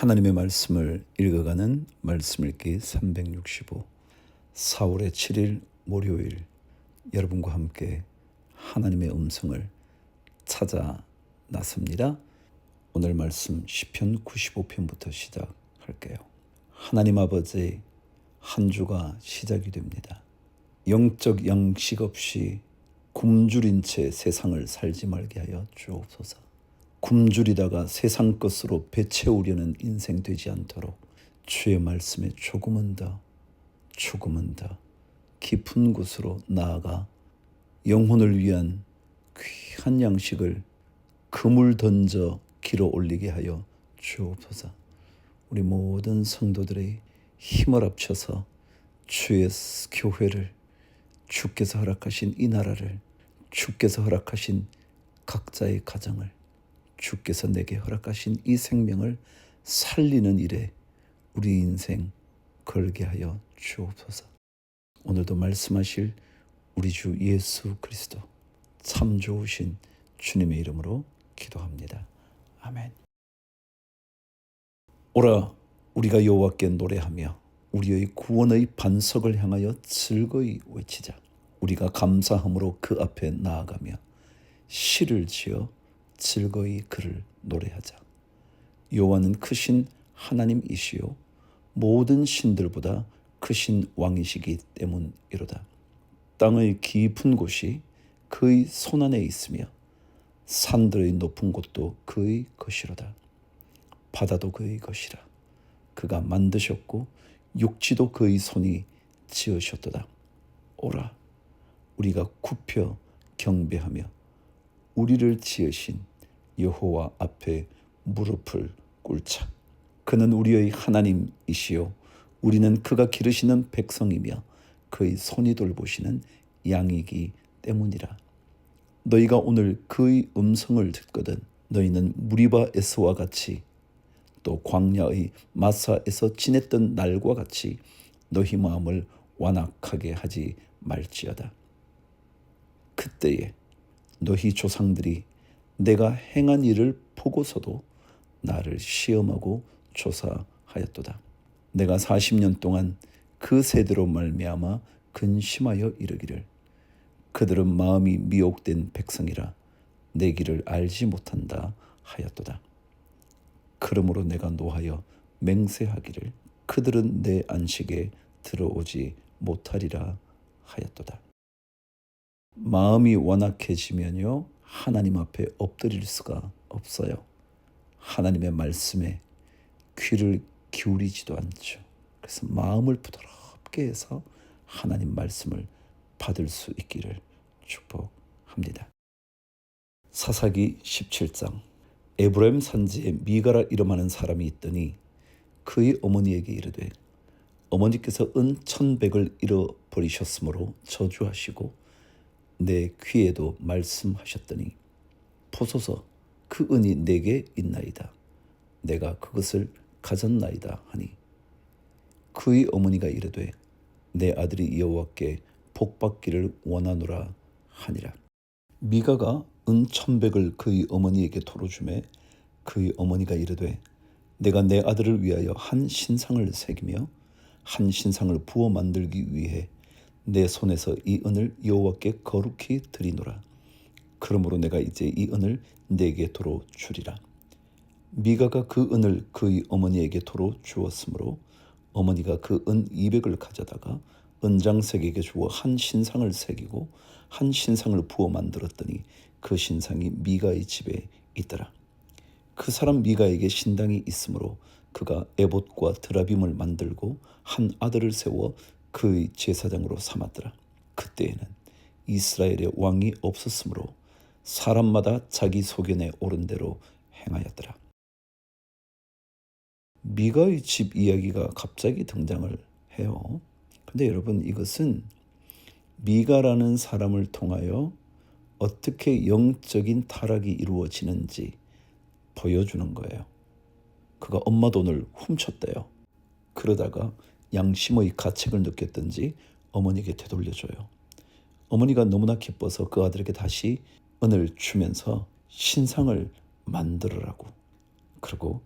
하나님의 말씀을 읽어가는 말씀 읽기 365 4월의 7일 월요일, 여러분과 함께 하나님의 음성을 찾아 나섭니다. 오늘 말씀 시편 95편부터 시작할게요. 하나님 아버지, 한 주가 시작이 됩니다. 영적 양식 없이 굶주린 채 세상을 살지 말게 하여 주옵소서. 굶주리다가 세상 것으로 배채우려는 인생 되지 않도록 주의 말씀에 조금은 더 깊은 곳으로 나아가 영혼을 위한 귀한 양식을 그물 던져 길어 올리게 하여 주옵소서. 우리 모든 성도들의 힘을 합쳐서 주의 교회를, 주께서 허락하신 이 나라를, 주께서 허락하신 각자의 가정을, 주께서 내게 허락하신 이 생명을 살리는 일에 우리 인생 걸게 하여 주옵소서. 오늘도 말씀하실 우리 주 예수 그리스도 참 좋으신 주님의 이름으로 기도합니다. 아멘. 오라, 우리가 여호와께 노래하며 우리의 구원의 반석을 향하여 즐거이 외치자. 우리가 감사함으로 그 앞에 나아가며 시를 지어 즐거이 그를 노래하자. 여호와는 크신 하나님이시요 모든 신들보다 크신 왕이시기 때문이로다. 땅의 깊은 곳이 그의 손안에 있으며 산들의 높은 곳도 그의 것이로다. 바다도 그의 것이라. 그가 만드셨고 육지도 그의 손이 지으셨도다. 오라, 우리가 굽혀 경배하며 우리를 지으신 여호와 앞에 무릎을 꿇자. 그는 우리의 하나님이시요 우리는 그가 기르시는 백성이며 그의 손이 돌보시는 양이기 때문이라. 너희가 오늘 그의 음성을 듣거든 너희는 무리바에서와 같이 또 광야의 마사에서 지냈던 날과 같이 너희 마음을 완악하게 하지 말지어다. 그때에 너희 조상들이 내가 행한 일을 보고서도 나를 시험하고 조사하였도다. 내가 40년 동안 그 세대로 말미암아 근심하여 이르기를 그들은 마음이 미혹된 백성이라 내 길을 알지 못한다 하였도다. 그러므로 내가 노하여 맹세하기를 그들은 내 안식에 들어오지 못하리라 하였도다. 마음이 완악해지면요 하나님 앞에 엎드릴 수가 없어요. 하나님의 말씀에 귀를 기울이지도 않죠. 그래서 마음을 부드럽게 해서 하나님 말씀을 받을 수 있기를 축복합니다. 사사기 17장. 에브라임 산지에 미가라 이름하는 사람이 있더니 그의 어머니에게 이르되 어머니께서 은 1,100을 잃어버리셨으므로 저주하시고 내 귀에도 말씀하셨더니 보소서 그 은이 내게 있나이다. 내가 그것을 가졌나이다 하니 그의 어머니가 이르되 내 아들이 여호와께 복받기를 원하노라 하니라. 미가가 은 1,100을 그의 어머니에게 토로주매 그의 어머니가 이르되 내가 내 아들을 위하여 한 신상을 새기며 한 신상을 부어 만들기 위해 내 손에서 이 은을 여호와께 거룩히 드리노라. 그러므로 내가 이제 이 은을 내게 도로 주리라. 미가가 그 은을 그의 어머니에게 도로 주었으므로 어머니가 그 은 200을 가져다가 은장색에게 주어 한 신상을 새기고 한 신상을 부어 만들었더니 그 신상이 미가의 집에 있더라. 그 사람 미가에게 신당이 있으므로 그가 에봇과 드라빔을 만들고 한 아들을 세워 그의 제사장으로 삼았더라. 그때에는 이스라엘에 왕이 없었으므로 사람마다 자기 소견에 오른 대로 행하였더라. 미가의 집 이야기가 갑자기 등장을 해요. 근데 여러분, 이것은 미가라는 사람을 통하여 어떻게 영적인 타락이 이루어지는지 보여주는 거예요. 그가 엄마 돈을 훔쳤대요. 그러다가 양심의 가책을 느꼈던지 어머니에게 되돌려줘요. 어머니가 너무나 기뻐서 그 아들에게 다시 은을 주면서 신상을 만들으라고. 그리고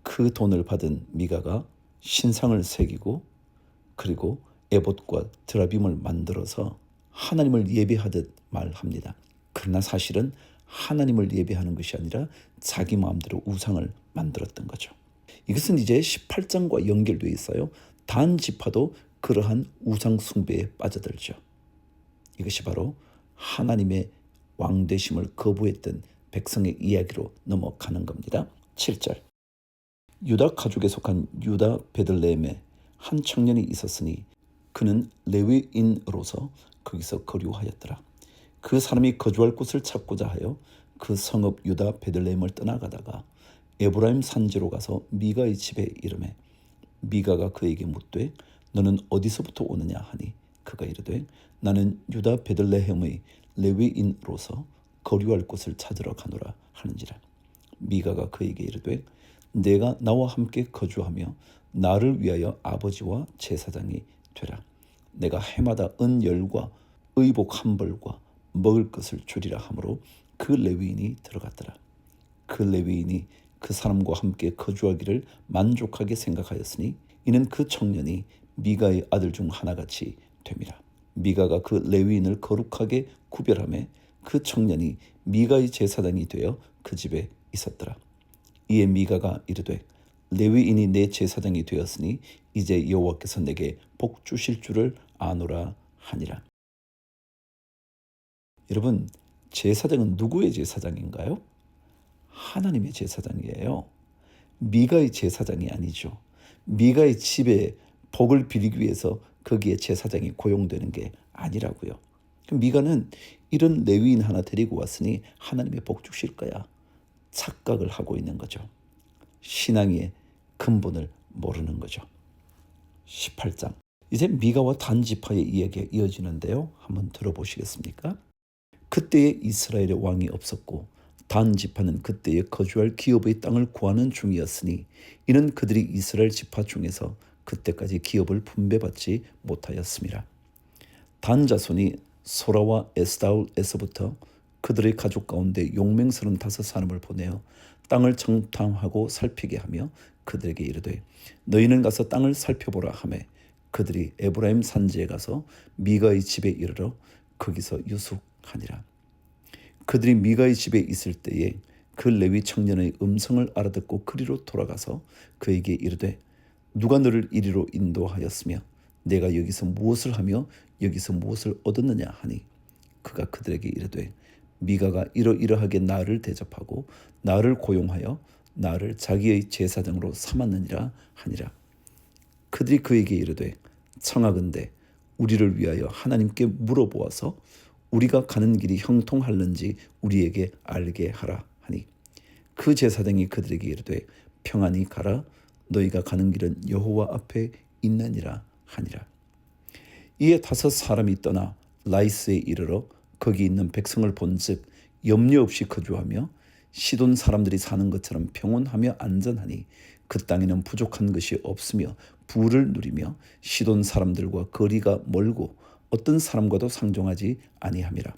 그 돈을 받은 미가가 신상을 새기고 그리고 에봇과 드라빔을 만들어서 하나님을 예배하듯 말합니다. 그러나 사실은 하나님을 예배하는 것이 아니라 자기 마음대로 우상을 만들었던 거죠. 이것은 이제 18장과 연결되어 있어요. 단 지파도 그러한 우상 숭배에 빠져들죠. 이것이 바로 하나님의 왕되심을 거부했던 백성의 이야기로 넘어가는 겁니다. 7절. 유다 가족에 속한 유다 베들레헴에 한 청년이 있었으니 그는 레위인으로서 거기서 거류하였더라. 그 사람이 거주할 곳을 찾고자 하여 그 성읍 유다 베들레헴을 떠나가다가 에브라임 산지로 가서 미가의 집에 이르매 미가가 그에게 묻되 너는 어디서부터 오느냐 하니 그가 이르되 나는 유다 베들레헴의 레위인으로서 거류할 곳을 찾으러 가노라 하는지라. 미가가 그에게 이르되 내가 나와 함께 거주하며 나를 위하여 아버지와 제사장이 되라. 내가 해마다 은열과 의복 한 벌과 먹을 것을 주리라 하므로 그 레위인이 들어갔더라. 그 레위인이 그 사람과 함께 거주하기를 만족하게 생각하였으니 이는 그 청년이 미가의 아들 중 하나같이 됨이라. 미가가 그 레위인을 거룩하게 구별하며 그 청년이 미가의 제사장이 되어 그 집에 있었더라. 이에 미가가 이르되 레위인이 내 제사장이 되었으니 이제 여호와께서 내게 복 주실 줄을 아노라 하니라. 여러분, 제사장은 누구의 제사장인가요? 하나님의 제사장이에요. 미가의 제사장이 아니죠. 미가의 집에 복을 빌리기 위해서 거기에 제사장이 고용되는 게 아니라고요. 미가는 이런 레위인 하나 데리고 왔으니 하나님의 복 주실 거야 착각을 하고 있는 거죠. 신앙의 근본을 모르는 거죠. 18장. 이제 미가와 단 지파의 이야기가 이어지는데요. 한번 들어보시겠습니까? 그때에 이스라엘의 왕이 없었고 단 지파는 그때에 거주할 기업의 땅을 구하는 중이었으니 이는 그들이 이스라엘 지파 중에서 그때까지 기업을 분배받지 못하였습니다. 단 자손이 소라와 에스다울에서부터 그들의 가족 가운데 용맹스러운 5사람을 보내어 땅을 정탐하고 살피게 하며 그들에게 이르되 너희는 가서 땅을 살펴보라 하매 그들이 에브라임 산지에 가서 미가의 집에 이르러 거기서 유숙하니라. 그들이 미가의 집에 있을 때에 그 레위 청년의 음성을 알아듣고 그리로 돌아가서 그에게 이르되 누가 너를 이리로 인도하였으며 내가 여기서 무엇을 하며 여기서 무엇을 얻었느냐 하니 그가 그들에게 이르되 미가가 이러이러하게 나를 대접하고 나를 고용하여 나를 자기의 제사장으로 삼았느니라 하니라. 그들이 그에게 이르되 청하건대 우리를 위하여 하나님께 물어보아서 우리가 가는 길이 형통할는지 우리에게 알게 하라 하니 그 제사장이 그들에게 이르되 평안히 가라 너희가 가는 길은 여호와 앞에 있느니라 하니라. 이에 5사람이 떠나 라이스에 이르러 거기 있는 백성을 본즉 염려 없이 거주하며 시돈 사람들이 사는 것처럼 평온하며 안전하니 그 땅에는 부족한 것이 없으며 부를 누리며 시돈 사람들과 거리가 멀고 어떤 사람과도 상종하지 아니함이라.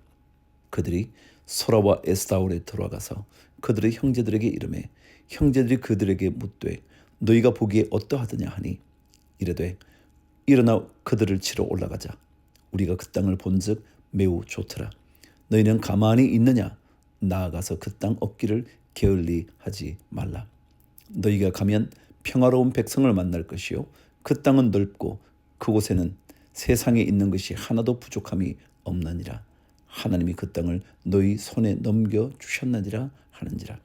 그들이 소라와 에스다올에 들어가서 그들의 형제들에게 이르매 형제들이 그들에게 묻되 너희가 보기에 어떠하더냐 하니 이르되 일어나 그들을 치러 올라가자. 우리가 그 땅을 본즉 매우 좋더라. 너희는 가만히 있느냐? 나아가서 그 땅 얻기를 게을리하지 말라. 너희가 가면 평화로운 백성을 만날 것이요 그 땅은 넓고 그곳에는 세상에 있는 것이 하나도 부족함이 없느니라. 하나님이 그 땅을 너희 손에 넘겨주셨느니라 하는지라.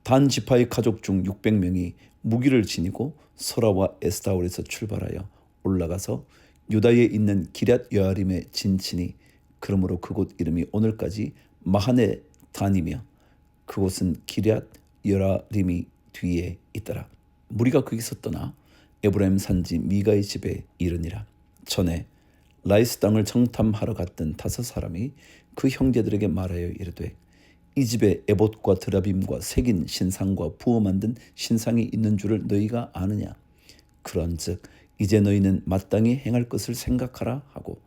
단 지파의 가족 중 600명이 무기를 지니고 소라와 에스다올에서 출발하여 올라가서 유다에 있는 기럇 여아림에 진치니 그러므로 그곳 이름이 오늘까지 마하네 단이며 그곳은 기럇 여아림이 뒤에 있더라. 무리가 거기서 떠나 에브라임 산지 미가의 집에 이르니라. 전에 라이스 땅을 정탐하러 갔던 5사람이 그 형제들에게 말하여 이르되 이 집에 에봇과 드라빔과 새긴 신상과 부어 만든 신상이 있는 줄을 너희가 아느냐? 그런즉 이제 너희는 마땅히 행할 것을 생각하라 하고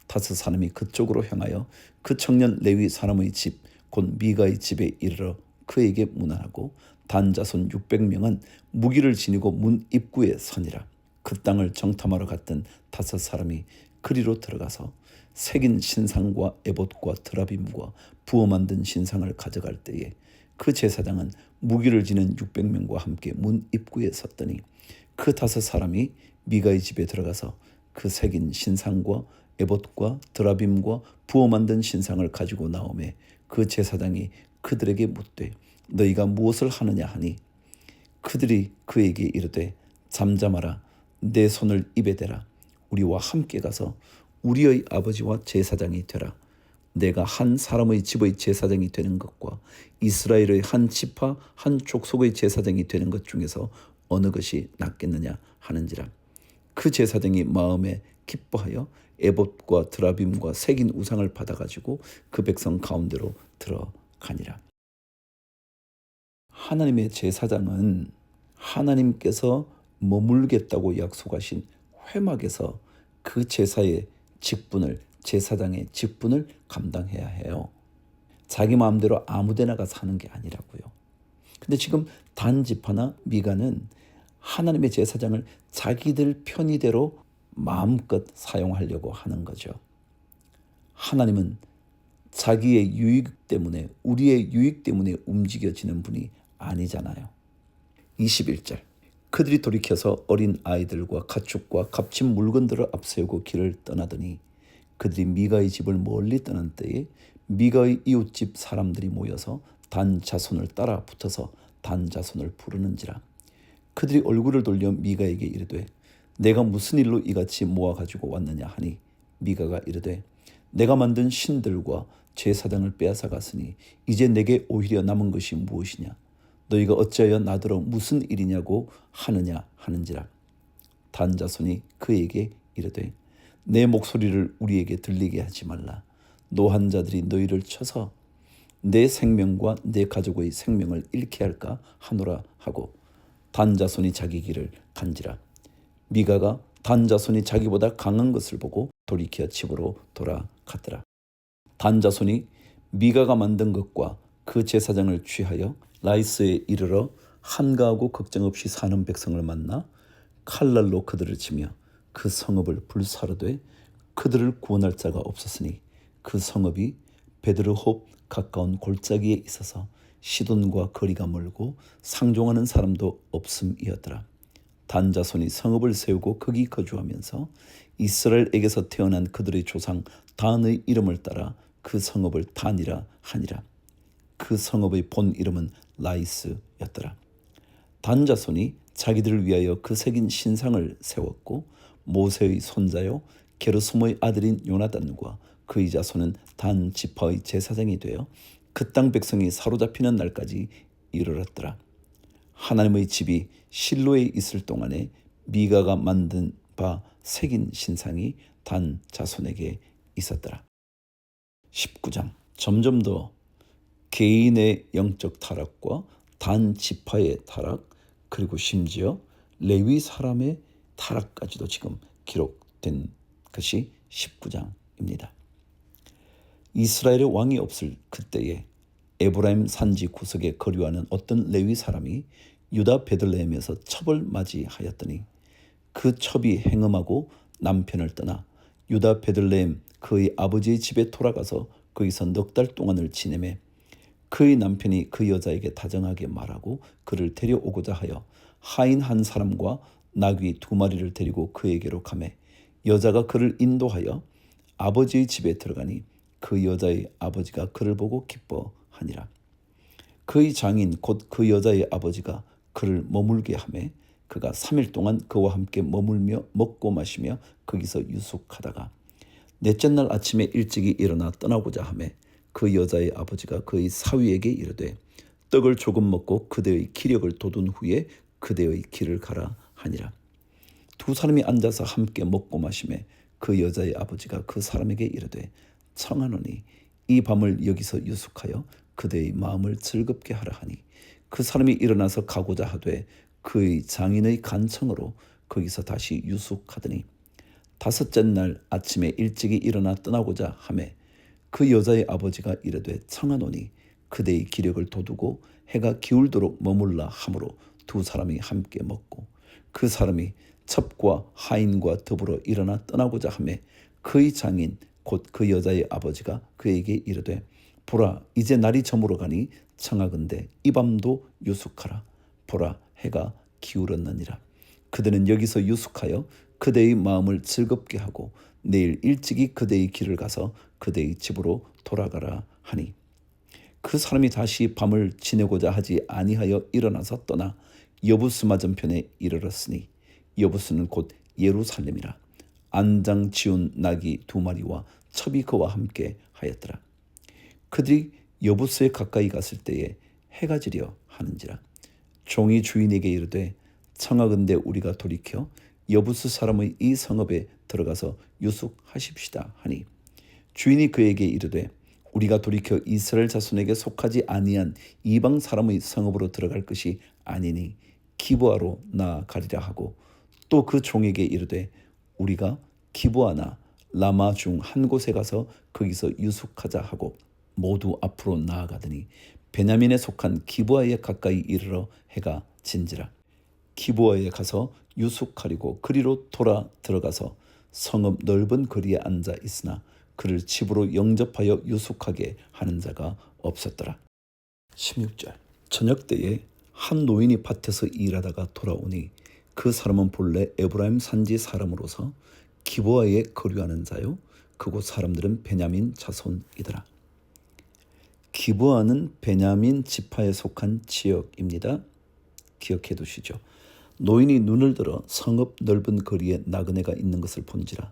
5사람이 그쪽으로 향하여 그 청년 레위 사람의 집 곧 미가의 집에 이르러 그에게 문안하고 단 자손 600명은 무기를 지니고 문 입구에 서니라. 그 땅을 정탐하러 갔던 5사람이 그리로 들어가서 새긴 신상과 에봇과 드라빔과 부어 만든 신상을 가져갈 때에 그 제사장은 무기를 지닌 600명과 함께 문 입구에 섰더니 그 5사람이 미가의 집에 들어가서 그 새긴 신상과 에봇과 드라빔과 부어 만든 신상을 가지고 나오매 그 제사장이 그들에게 묻되 너희가 무엇을 하느냐 하니 그들이 그에게 이르되 잠잠하라 내 손을 입에 대라 우리와 함께 가서 우리의 아버지와 제사장이 되라. 내가 한 사람의 집의 제사장이 되는 것과 이스라엘의 한 지파 한 족속의 제사장이 되는 것 중에서 어느 것이 낫겠느냐 하는지라. 그 제사장이 마음에 기뻐하여 에봇과 드라빔과 새긴 우상을 받아가지고 그 백성 가운데로 들어가니라. 하나님의 제사장은 하나님께서 머물겠다고 약속하신 회막에서 그 제사의 직분을 제사장의 직분을 감당해야 해요. 자기 마음대로 아무데나 가서 하는 게 아니라고요. 근데 지금 단 지파나 미가는 하나님의 제사장을 자기들 편의대로 마음껏 사용하려고 하는 거죠. 하나님은 자기의 유익 때문에 우리의 유익 때문에 움직여지는 분이 아니잖아요. 21절 그들이 돌이켜서 어린 아이들과 가축과 값진 물건들을 앞세우고 길을 떠나더니 그들이 미가의 집을 멀리 떠난 때에 미가의 이웃집 사람들이 모여서 단 자손을 따라 붙어서 단 자손을 부르는지라. 그들이 얼굴을 돌려 미가에게 이르되 내가 무슨 일로 이같이 모아가지고 왔느냐 하니 미가가 이르되 내가 만든 신들과 제사장을 빼앗아 갔으니 이제 내게 오히려 남은 것이 무엇이냐 너희가 어찌하여 나더러 무슨 일이냐고 하느냐 하는지라. 단 자손이 그에게 이르되 내 목소리를 우리에게 들리게 하지 말라. 노한 자들이 너희를 쳐서 내 생명과 내 가족의 생명을 잃게 할까 하노라 하고 단 자손이 자기 길을 간지라. 미가가 단 자손이 자기보다 강한 것을 보고 돌이켜 집으로 돌아갔더라. 단 자손이 미가가 만든 것과 그 제사장을 취하여 라이스에 이르러 한가하고 걱정 없이 사는 백성을 만나 칼날로 그들을 치며 그 성읍을 불사르되 그들을 구원할 자가 없었으니 그 성읍이 베드르홉 가까운 골짜기에 있어서 시돈과 거리가 멀고 상종하는 사람도 없음이었더라. 단 자손이 성읍을 세우고 거기 거주하면서 이스라엘에게서 태어난 그들의 조상 단의 이름을 따라 그 성읍을 단이라 하니라. 그 성읍의 본 이름은 라이스였더라. 단 자손이 자기들을 위하여 그 새긴 신상을 세웠고 모세의 손자요 게르솜의 아들인 요나단과 그의 자손은 단 지파의 제사장이 되어 그 땅 백성이 사로잡히는 날까지 이르렀더라. 하나님의 집이 실로에 있을 동안에 미가가 만든 바 새긴 신상이 단 자손에게 있었더라. 19장 점점 더 개인의 영적 타락과 단 지파의 타락 그리고 심지어 레위 사람의 타락까지도 지금 기록된 것이 19장입니다. 이스라엘의 왕이 없을 그때에 에브라임 산지 구석에 거류하는 어떤 레위 사람이 유다 베들레헴에서 첩을 맞이하였더니 그 첩이 행음하고 남편을 떠나 유다 베들레헴 그의 아버지의 집에 돌아가서 거기서 넉 달 동안을 지내매 그의 남편이 그 여자에게 다정하게 말하고 그를 데려오고자 하여 하인 한 사람과 나귀 2마리를 데리고 그에게로 가매 여자가 그를 인도하여 아버지의 집에 들어가니 그 여자의 아버지가 그를 보고 기뻐하니라. 그의 장인 곧 그 여자의 아버지가 그를 머물게 하매 그가 3일 동안 그와 함께 머물며 먹고 마시며 거기서 유숙하다가 넷째 날 아침에 일찍이 일어나 떠나고자 하매 그 여자의 아버지가 그의 사위에게 이르되 떡을 조금 먹고 그대의 기력을 돋운 후에 그대의 길을 가라 하니라. 2사람이 앉아서 함께 먹고 마시매 그 여자의 아버지가 그 사람에게 이르되 청하노니 이 밤을 여기서 유숙하여 그대의 마음을 즐겁게 하라 하니 그 사람이 일어나서 가고자 하되 그의 장인의 간청으로 거기서 다시 유숙하더니 5째 날 아침에 일찍이 일어나 떠나고자 하매 그 여자의 아버지가 이르되 청하노니 그대의 기력을 돋우고 해가 기울도록 머물라 하므로 두 사람이 함께 먹고 그 사람이 첩과 하인과 더불어 일어나 떠나고자 하매 그의 장인 곧 그 여자의 아버지가 그에게 이르되 보라 이제 날이 저물어 가니 청하건대 이 밤도 유숙하라. 보라 해가 기울었느니라. 그대는 여기서 유숙하여 그대의 마음을 즐겁게 하고 내일 일찍이 그대의 길을 가서 그대의 집으로 돌아가라 하니 그 사람이 다시 밤을 지내고자 하지 아니하여 일어나서 떠나 여부스 맞은편에 이르렀으니 여부스는 곧 예루살렘이라. 안장 지운 나귀 2마리와 첩이 그와 함께 하였더라. 그들이 여부스에 가까이 갔을 때에 해가 지려 하는지라. 종이 주인에게 이르되 청하건대 우리가 돌이켜 여부스 사람의 이 성읍에 들어가서 유숙하십시다 하니 주인이 그에게 이르되 우리가 돌이켜 이스라엘 자손에게 속하지 아니한 이방 사람의 성읍으로 들어갈 것이 아니니 기브아로 나아가리라 하고 또 그 종에게 이르되 우리가 기브아나 라마 중 한 곳에 가서 거기서 유숙하자 하고 모두 앞으로 나아가더니 베냐민에 속한 기브아에 가까이 이르러 해가 진지라. 기브아에 가서 유숙하리고 그리로 돌아 들어가서 성읍 넓은 거리에 앉아 있으나 그를 집으로 영접하여 유숙하게 하는 자가 없었더라. 16절. 저녁 때에 한 노인이 밭에서 일하다가 돌아오니 그 사람은 본래 에브라임 산지 사람으로서 기브아에 거류하는 자요 그곳 사람들은 베냐민 자손이더라. 기브아는 베냐민 지파에 속한 지역입니다. 기억해 두시죠. 노인이 눈을 들어 성읍 넓은 거리에 나그네가 있는 것을 본지라.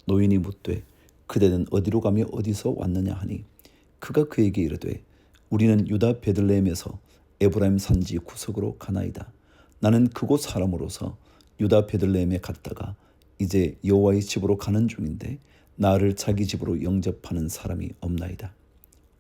노인이 묻되 그대는 어디로 가며 어디서 왔느냐 하니 그가 그에게 이르되 우리는 유다 베들레헴에서 에브라임 산지 구석으로 가나이다. 나는 그곳 사람으로서 유다 베들레헴에 갔다가 이제 여호와의 집으로 가는 중인데 나를 자기 집으로 영접하는 사람이 없나이다.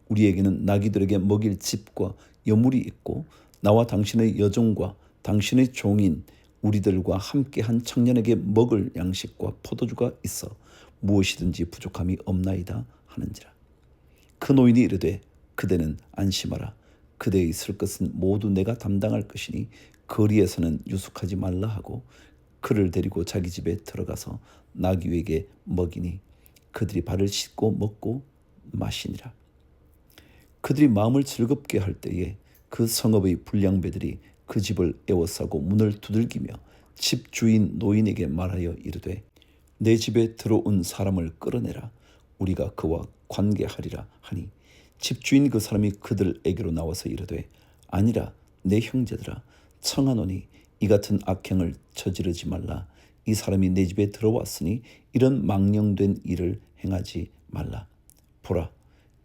우리에게는 나귀들에게 먹일 집과 여물이 있고 나와 당신의 여종과 당신의 종인 우리들과 함께한 청년에게 먹을 양식과 포도주가 있어 무엇이든지 부족함이 없나이다 하는지라. 그 노인이 이르되 그대는 안심하라. 그대의 쓸 것은 모두 내가 담당할 것이니 거리에서는 유숙하지 말라 하고 그를 데리고 자기 집에 들어가서 나귀에게 먹이니 그들이 발을 씻고 먹고 마시니라. 그들이 마음을 즐겁게 할 때에 그 성읍의 불량배들이 그 집을 에워싸고 문을 두들기며 집 주인 노인에게 말하여 이르되 내 집에 들어온 사람을 끌어내라. 우리가 그와 관계하리라 하니 집주인 그 사람이 그들에게로 나와서 이르되 아니라 내 형제들아 청하노니 이 같은 악행을 저지르지 말라. 이 사람이 내 집에 들어왔으니 이런 망령된 일을 행하지 말라. 보라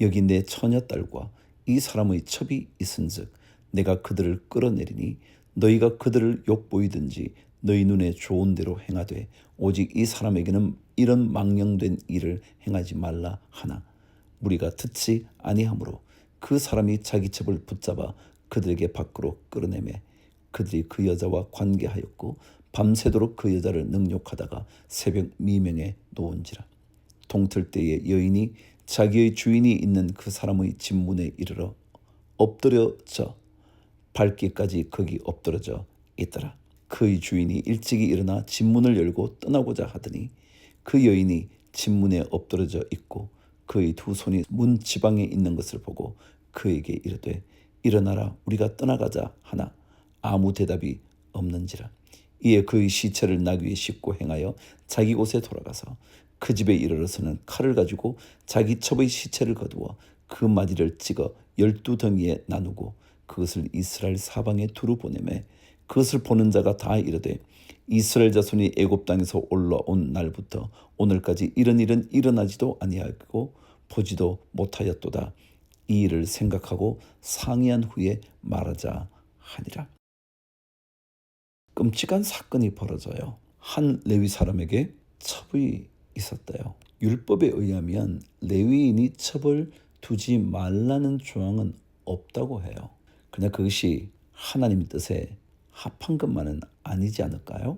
여기 내 처녀딸과 이 사람의 첩이 있은즉 내가 그들을 끌어내리니 너희가 그들을 욕보이든지 너희 눈에 좋은 대로 행하되 오직 이 사람에게는 이런 망령된 일을 행하지 말라 하나 우리가 듣지 아니하므로 그 사람이 자기 첩을 붙잡아 그들에게 밖으로 끌어내매 그들이 그 여자와 관계하였고 밤새도록 그 여자를 능욕하다가 새벽 미명에 놓은지라. 동틀 때에 여인이 자기의 주인이 있는 그 사람의 집 문에 이르러 엎드려져 발길까지 거기 엎드러져 있더라. 그의 주인이 일찍이 일어나 집 문을 열고 떠나고자 하더니 그 여인이 집 문에 엎드러져 있고 그의 두 손이 문 지방에 있는 것을 보고 그에게 이르되 일어나라 우리가 떠나가자 하나 아무 대답이 없는지라. 이에 그의 시체를 나귀에 싣고 행하여 자기 곳에 돌아가서 그 집에 이르러서는 칼을 가지고 자기 첩의 시체를 거두어 그 마디를 찍어 12덩이에 나누고 그것을 이스라엘 사방에 두루 보내매 그것을 보는 자가 다 이르되 이스라엘 자손이 애굽 땅에서 올라온 날부터 오늘까지 이런 일은 일어나지도 아니하고 보지도 못하였도다. 이 일을 생각하고 상의한 후에 말하자 하니라. 끔찍한 사건이 벌어져요. 한 레위 사람에게 첩이 있었대요. 율법에 의하면 레위인이 첩을 두지 말라는 조항은 없다고 해요. 그냥 그것이 하나님 뜻에 합한 것만은 아니지 않을까요?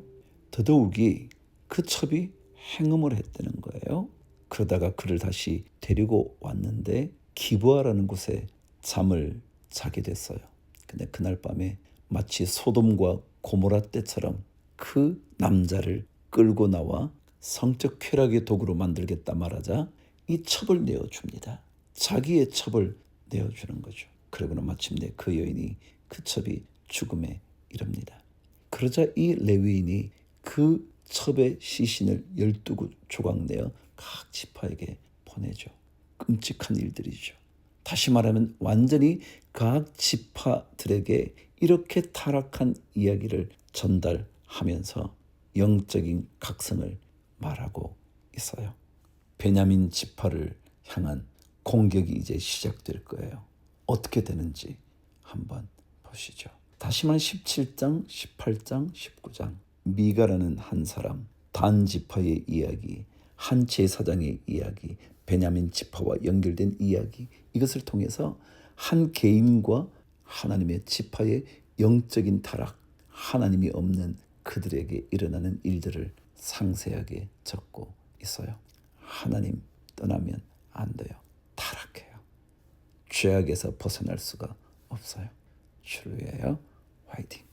더더욱이 그 첩이 행음을 했다는 거예요. 그러다가 그를 다시 데리고 왔는데 기브아라는 곳에 잠을 자게 됐어요. 근데 그날 밤에 마치 소돔과 고모라 때처럼 그 남자를 끌고 나와 성적 쾌락의 도구로 만들겠다 말하자 이 첩을 내어줍니다. 자기의 첩을 내어주는 거죠. 그러고는 마침내 그 여인이 그 첩이 죽음에 이릅니다. 그러자 이 레위인이 그 첩의 시신을 12조각 내어 각 지파에게 보내죠. 끔찍한 일들이죠. 다시 말하면 완전히 각 지파들에게 이렇게 타락한 이야기를 전달하면서 영적인 각성을 말하고 있어요. 베냐민 지파를 향한 공격이 이제 시작될 거예요. 어떻게 되는지 한번 보시죠. 다시 말해 17장, 18장, 19장 미가라는 한 사람, 단 지파의 이야기, 한 제사장의 이야기, 베냐민 지파와 연결된 이야기, 이것을 통해서 한 개인과 하나님의 지파의 영적인 타락, 하나님이 없는 그들에게 일어나는 일들을 상세하게 적고 있어요. 하나님 떠나면 안 돼요. 타락해요. 죄악에서 벗어날 수가 없어요. 주를 위하여 화이팅!